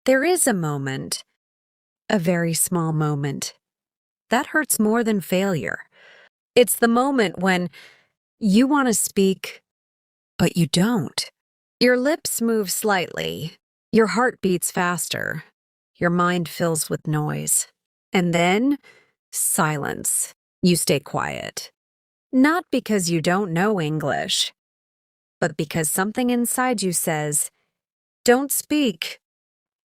There is a moment, a very small moment, that hurts more than failure. It's the moment when you want to speak, but you don't. Your lips move slightly, your heart beats faster, your mind fills with noise. And then, silence. You stay quiet. Not because you don't know English, but because something inside you says, "Don't speak.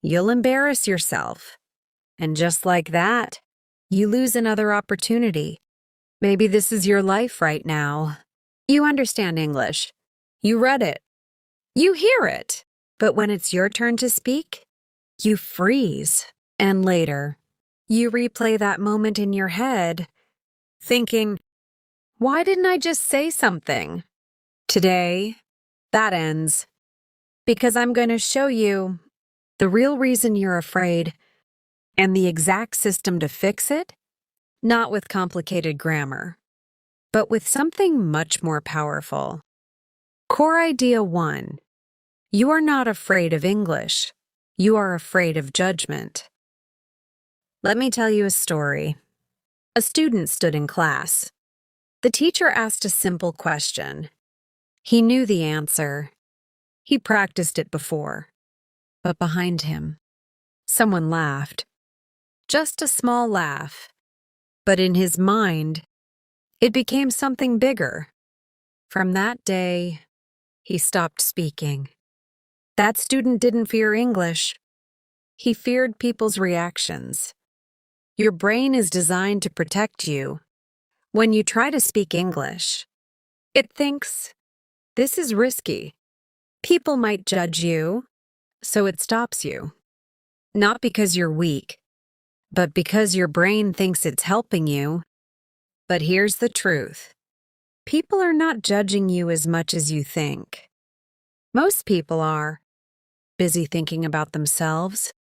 You'll embarrass yourself." And just like that, you lose another opportunity. Maybe this is your life right now. You understand English. You read it. You hear it. But when it's your turn to speak, you freeze. And later, you replay that moment in your head, thinking, why didn't I just say something? Today, that ends. Because I'm going to show you the real reason you're afraid and the exact system to fix it, not with complicated grammar, but with something much more powerful. Core idea 1. You are not afraid of English. You are afraid of judgment. Let me tell you a story. A student stood in class. The teacher asked a simple question. He knew the answer. He practiced it before. But behind him, someone laughed. Just a small laugh. But in his mind, it became something bigger. From that day, he stopped speaking. That student didn't fear English. He feared people's reactions. Your brain is designed to protect you. When you try to speak English, it thinks, this is risky. People might judge you, so it stops you. Not because you're weak, but because your brain thinks it's helping you. But here's the truth. People are not judging you as much as you think. Most people are busy thinking about themselves,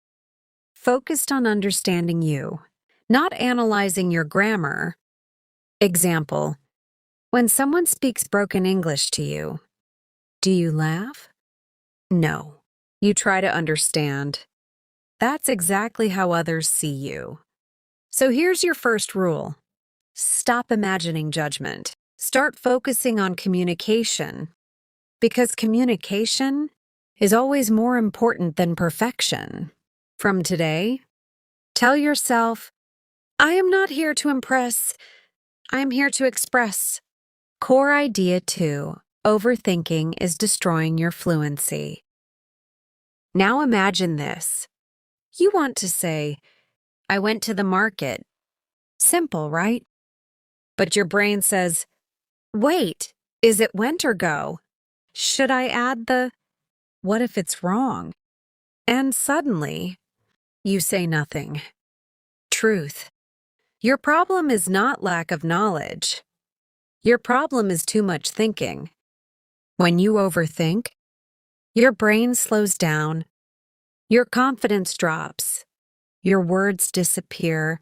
focused on understanding you, not analyzing your grammar. Example, when someone speaks broken English to you, do you laugh? No, you try to understand. That's exactly how others see you. So here's your first rule. Stop imagining judgment. Start focusing on communication. Because communication is always more important than perfection. From today, tell yourself, I am not here to impress. I am here to express. Core idea 2, overthinking is destroying your fluency. Now imagine this. You want to say, I went to the market. Simple, right? But your brain says, wait, is it went or go? Should I add the, what if it's wrong? And suddenly, you say nothing. Truth. Your problem is not lack of knowledge. Your problem is too much thinking. When you overthink, your brain slows down, your confidence drops, your words disappear.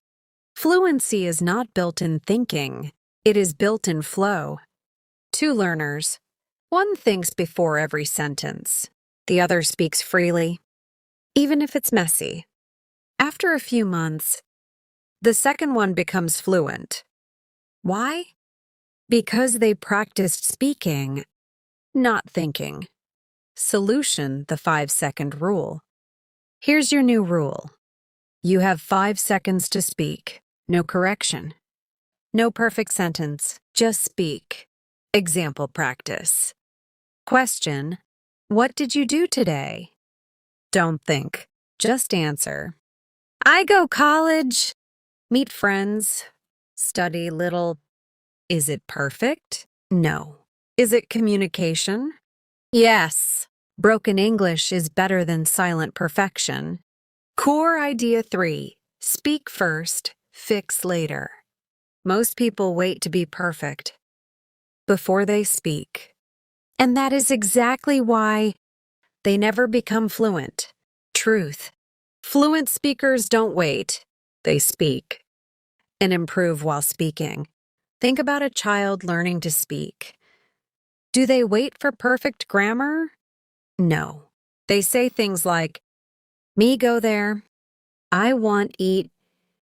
Fluency is not built in thinking, it is built in flow. 2 learners. One thinks before every sentence. The other speaks freely, even if it's messy. After a few months, the second one becomes fluent. Why? Because they practiced speaking, not thinking. Solution, the 5-second rule. Here's your new rule. You have 5 seconds to speak. No correction. No perfect sentence. Just speak. Example practice. Question, what did you do today? Don't think. Just answer. I go college. Meet friends. Study little. Is it perfect? No. Is it communication? Yes. Broken English is better than silent perfection. Core idea 3. Speak first, fix later. Most people wait to be perfect before they speak. And that is exactly why they never become fluent. Truth. Fluent speakers don't wait. They speak and improve while speaking. Think about a child learning to speak. Do they wait for perfect grammar? No. They say things like, Me go there. I want eat.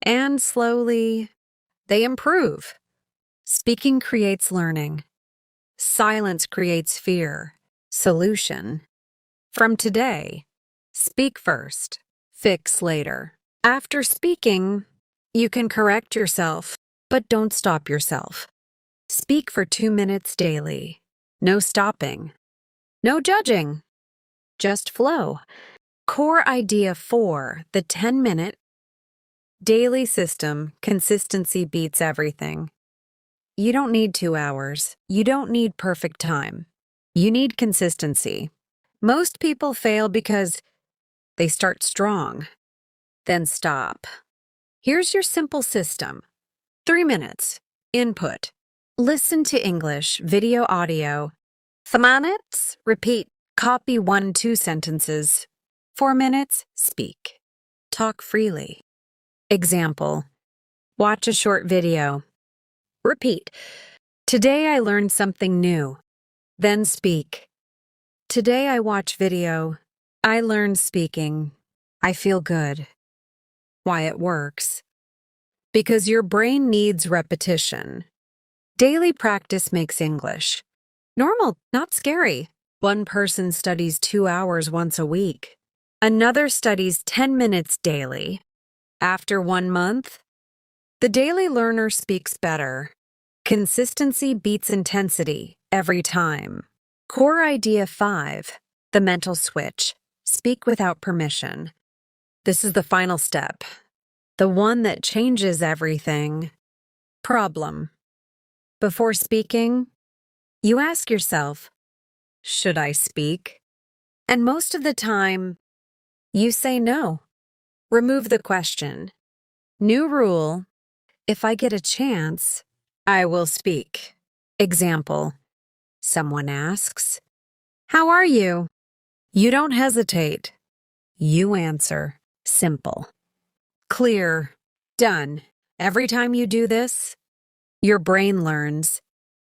And slowly, they improve. Speaking creates learning. Silence creates fear. Solution. From today, speak first, fix later. After speaking, you can correct yourself, but don't stop yourself. Speak for 2 minutes daily. No stopping. No judging. Just flow. Core idea 4, the 10-minute daily system. Consistency beats everything. You don't need 2 hours. You don't need perfect time. You need consistency. Most people fail because they start strong, then stop. Here's your simple system. 3 minutes. Input. Listen to English, video, audio. 5 minutes. Repeat. Copy 1-2 sentences. 4 minutes. Speak. Talk freely. Example. Watch a short video. Repeat. Today I learned something new. Then speak. Today I watch video. I learned speaking. I feel good. Why it works. Because your brain needs repetition. Daily practice makes English. Normal, not scary. One person studies 2 hours once a week. Another studies 10 minutes daily. After 1 month, the daily learner speaks better. Consistency beats intensity every time. Core idea 5, the mental switch. Speak without permission. This is the final step. The one that changes everything. Problem. Before speaking, you ask yourself, should I speak? And most of the time, you say no. Remove the question. New rule. If I get a chance, I will speak. Example. Someone asks, how are you? You don't hesitate. You answer. Simple. Clear. Done. Every time you do this, your brain learns.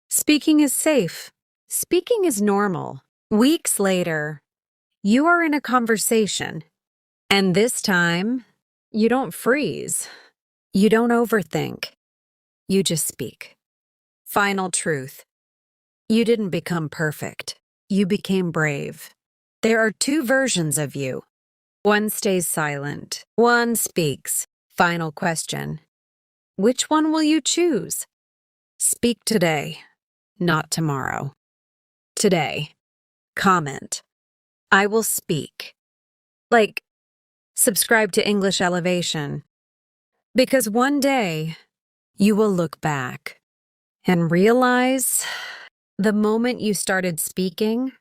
Speaking is safe. Speaking is normal. Weeks later, you are in a conversation. And this time, you don't freeze. You don't overthink. You just speak. Final truth. You didn't become perfect. You became brave. There are 2 versions of you. One stays silent. One speaks. Final question. Which one will you choose? Speak today, not tomorrow. Today. Comment. I will speak. Like, subscribe to English Elevation. Because one day, you will look back and realize the moment you started speaking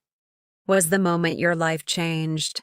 was the moment your life changed.